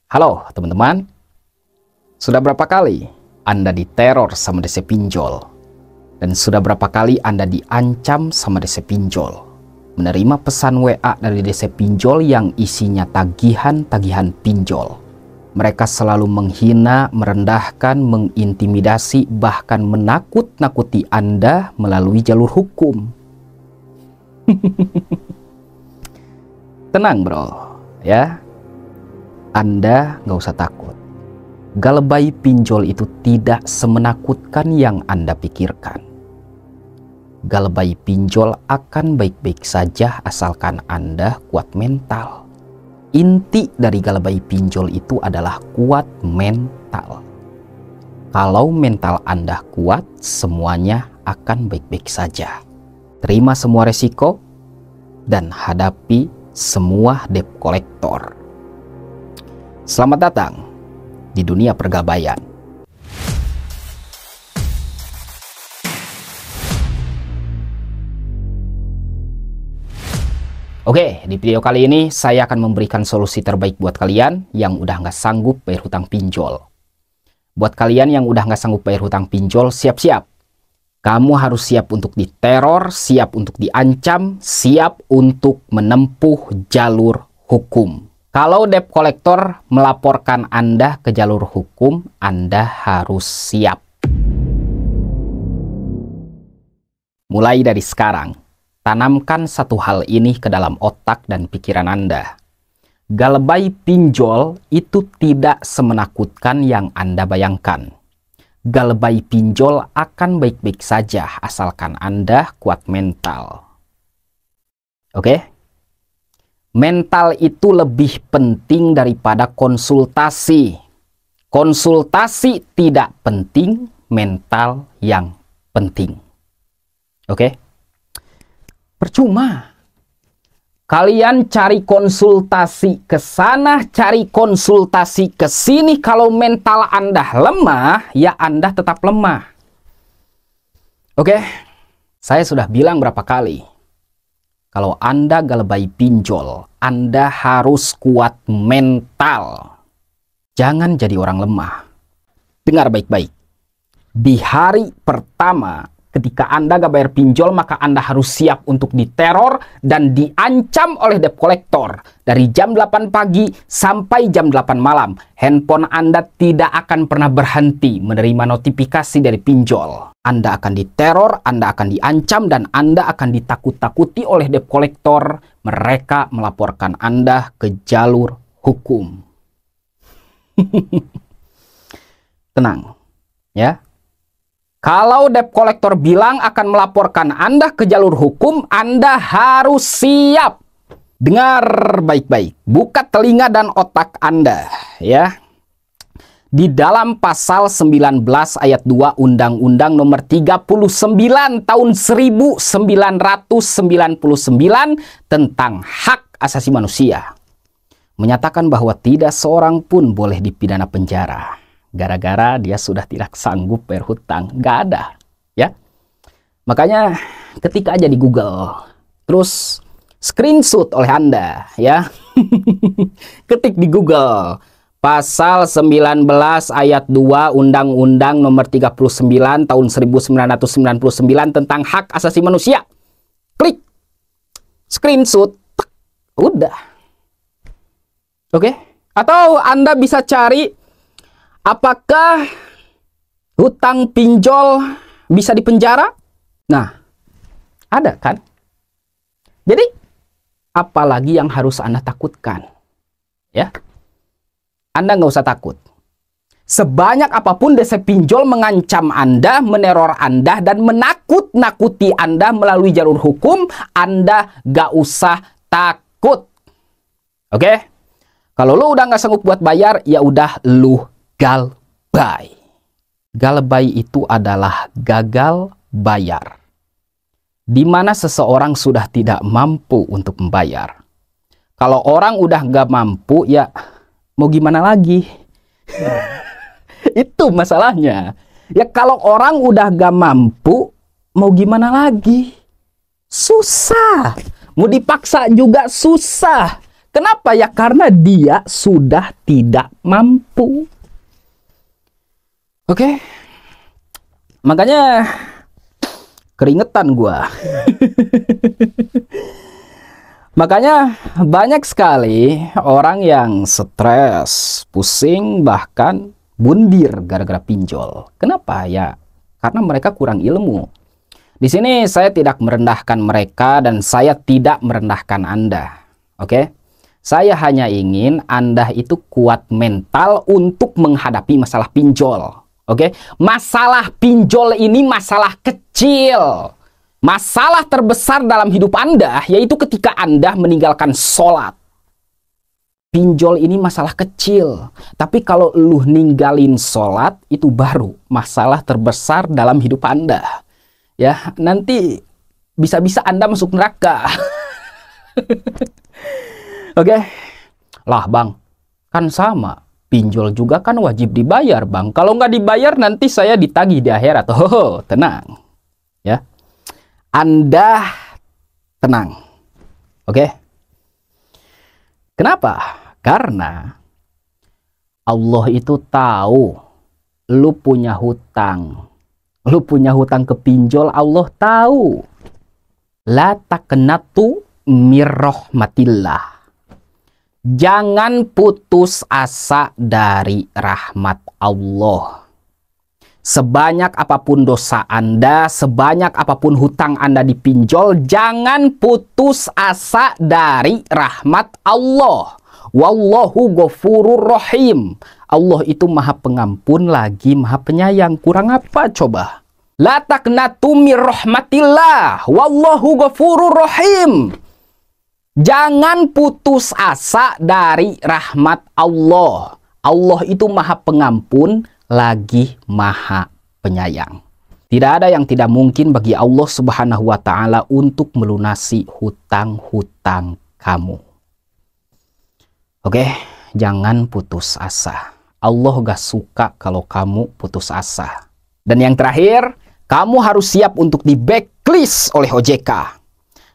Halo teman-teman, sudah berapa kali Anda diteror sama DC pinjol? Dan sudah berapa kali Anda diancam sama DC pinjol? Menerima pesan WA dari DC pinjol yang isinya tagihan-tagihan pinjol. Mereka selalu menghina, merendahkan, mengintimidasi, bahkan menakut-nakuti Anda melalui jalur hukum. Tenang bro, ya. Anda nggak usah takut. Galebay pinjol itu tidak semenakutkan yang Anda pikirkan. Galebay pinjol akan baik-baik saja asalkan Anda kuat mental. Inti dari galebay pinjol itu adalah kuat mental. Kalau mental Anda kuat, semuanya akan baik-baik saja. Terima semua resiko dan hadapi semua debt collector. Selamat datang di dunia pergabayan. Oke, di video kali ini saya akan memberikan solusi terbaik buat kalian yang udah nggak sanggup bayar hutang pinjol. Buat kalian yang udah nggak sanggup bayar hutang pinjol, siap-siap. Kamu harus siap untuk diteror, siap untuk diancam, siap untuk menempuh jalur hukum. Kalau debt collector melaporkan Anda ke jalur hukum, Anda harus siap. Mulai dari sekarang, tanamkan satu hal ini ke dalam otak dan pikiran Anda. Galebay pinjol itu tidak semenakutkan yang Anda bayangkan. Galebay pinjol akan baik-baik saja asalkan Anda kuat mental. Oke? Mental itu lebih penting daripada konsultasi. Konsultasi tidak penting, mental yang penting. Oke? Percuma. Kalian cari konsultasi ke sana, cari konsultasi ke sini. Kalau mental Anda lemah, ya Anda tetap lemah. Oke? Saya sudah bilang berapa kali. Kalau Anda galebay pinjol, Anda harus kuat mental. Jangan jadi orang lemah. Dengar baik-baik. Di hari pertama, ketika Anda gak bayar pinjol, maka Anda harus siap untuk diteror dan diancam oleh debt collector. Dari jam 8 pagi sampai jam 8 malam, handphone Anda tidak akan pernah berhenti menerima notifikasi dari pinjol. Anda akan diteror, Anda akan diancam, dan Anda akan ditakut-takuti oleh debt collector. Mereka melaporkan Anda ke jalur hukum. Tenang, ya. Kalau debt collector bilang akan melaporkan Anda ke jalur hukum, Anda harus siap. Dengar baik-baik, buka telinga dan otak Anda, ya. Di dalam pasal 19 ayat 2 Undang-Undang nomor 39 tahun 1999 tentang hak asasi manusia menyatakan bahwa tidak seorang pun boleh dipidana penjara gara-gara dia sudah tidak sanggup bayar hutang. Nggak ada, ya. Makanya ketika aja di Google, terus screenshot oleh Anda, ya. Ketik di Google pasal 19 ayat 2 Undang-Undang nomor 39 tahun 1999 tentang hak asasi manusia. Klik screenshot, udah. Oke? Atau Anda bisa cari apakah hutang pinjol bisa dipenjara? Nah, ada kan? Jadi, apalagi yang harus Anda takutkan? Ya, Anda nggak usah takut. Sebanyak apapun DC pinjol mengancam Anda, meneror Anda, dan menakut-nakuti Anda melalui jalur hukum, Anda nggak usah takut. Oke? Kalau lu udah nggak sanggup buat bayar, ya udah lu galebay. Galebay itu adalah gagal bayar. Di mana seseorang sudah tidak mampu untuk membayar. Kalau orang udah nggak mampu, ya mau gimana lagi? Itu masalahnya. Ya kalau orang udah nggak mampu, mau gimana lagi? Susah. Mau dipaksa juga susah. Kenapa ya? Karena dia sudah tidak mampu. Oke. Makanya keringetan gua. Makanya banyak sekali orang yang stres, pusing, bahkan bundir gara-gara pinjol. Kenapa ya? Karena mereka kurang ilmu. Di sini saya tidak merendahkan mereka dan saya tidak merendahkan Anda. Oke? Saya hanya ingin Anda itu kuat mental untuk menghadapi masalah pinjol. Oke? Masalah pinjol ini masalah kecil. Masalah terbesar dalam hidup Anda yaitu ketika Anda meninggalkan sholat. Pinjol ini masalah kecil. Tapi kalau lu ninggalin sholat, itu baru masalah terbesar dalam hidup Anda. Ya, nanti bisa-bisa Anda masuk neraka. Oke. Lah bang, kan sama. Pinjol juga kan wajib dibayar bang. Kalau nggak dibayar nanti saya ditagih di akhirat. Oh, tenang. Ya. Anda tenang. Oke. Kenapa? Karena Allah itu tahu lu punya hutang. Lu punya hutang ke pinjol, Allah tahu. La taqnatu mir rahmatillah. Jangan putus asa dari rahmat Allah. Sebanyak apapun dosa Anda, sebanyak apapun hutang Anda dipinjol, jangan putus asa dari rahmat Allah. Wallahu ghafurur rahim. Allah itu maha pengampun lagi maha penyayang. Kurang apa coba? La taqnatu mir rahmatillah. Wallahu ghafurur rahim. Jangan putus asa dari rahmat Allah. Allah itu maha pengampun lagi maha penyayang. Tidak ada yang tidak mungkin bagi Allah Subhanahu wa ta'ala untuk melunasi hutang-hutang kamu. Oke, jangan putus asa. Allah gak suka kalau kamu putus asa. Dan yang terakhir, kamu harus siap untuk di backlist oleh OJK.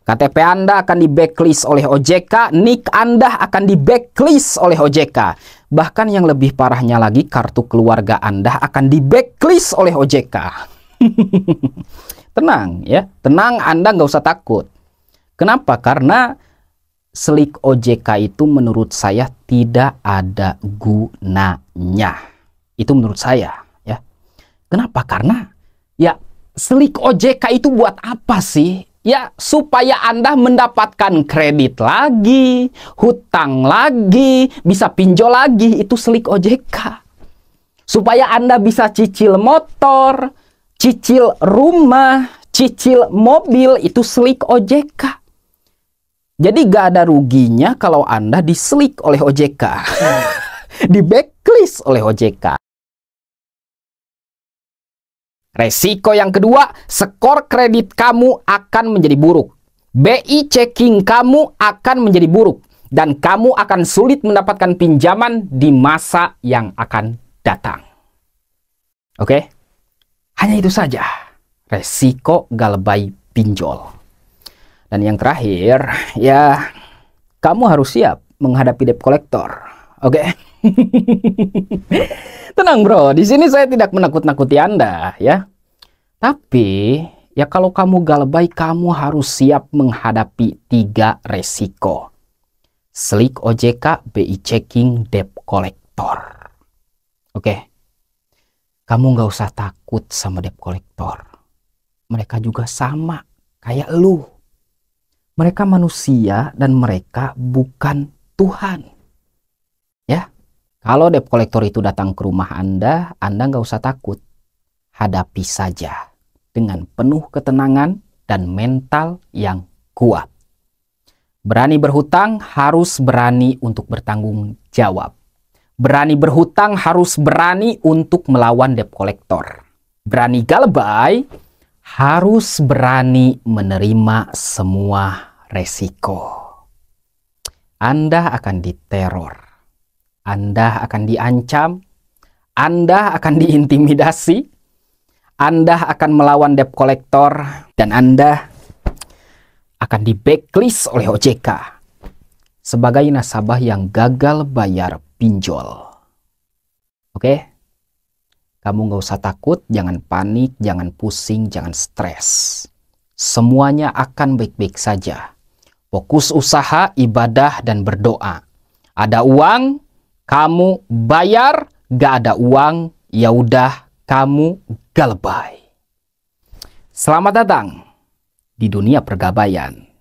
KTP Anda akan di backlist oleh OJK, NIK Anda akan di backlist oleh OJK. Bahkan yang lebih parahnya lagi, kartu keluarga Anda akan di backlist oleh OJK. Tenang ya, tenang, Anda nggak usah takut. Kenapa? Karena slik OJK itu menurut saya tidak ada gunanya. Itu menurut saya ya. Kenapa? Karena ya slik OJK itu buat apa sih? Ya, supaya Anda mendapatkan kredit lagi, hutang lagi, bisa pinjol lagi, itu slik OJK. Supaya Anda bisa cicil motor, cicil rumah, cicil mobil, itu slik OJK. Jadi gak ada ruginya kalau Anda dislik oleh OJK. Di backlist oleh OJK. Resiko yang kedua, skor kredit kamu akan menjadi buruk. BI checking kamu akan menjadi buruk. Dan kamu akan sulit mendapatkan pinjaman di masa yang akan datang. Oke? Hanya itu saja. Resiko galbay pinjol. Dan yang terakhir, ya kamu harus siap menghadapi debt collector. Oke? Tenang bro, di sini saya tidak menakut-nakuti Anda ya. Tapi ya kalau kamu galbay, kamu harus siap menghadapi 3 resiko. Slik OJK, BI checking, debt collector. Oke. Kamu nggak usah takut sama debt collector. Mereka juga sama kayak lu. Mereka manusia dan mereka bukan Tuhan. Ya. Kalau debt collector itu datang ke rumah Anda nggak usah takut. Hadapi saja dengan penuh ketenangan dan mental yang kuat. Berani berhutang harus berani untuk bertanggung jawab. Berani berhutang harus berani untuk melawan debt collector. Berani galbay harus berani menerima semua resiko. Anda akan diteror. Anda akan diancam, Anda akan diintimidasi, Anda akan melawan debt collector, dan Anda akan di backlist oleh OJK. sebagai nasabah yang gagal bayar pinjol. Oke? Kamu nggak usah takut, jangan panik, jangan pusing, jangan stres. Semuanya akan baik-baik saja. Fokus usaha, ibadah, dan berdoa. Ada uang, kamu bayar. Gak ada uang, ya udah kamu galbay. Selamat datang di dunia pergabaian.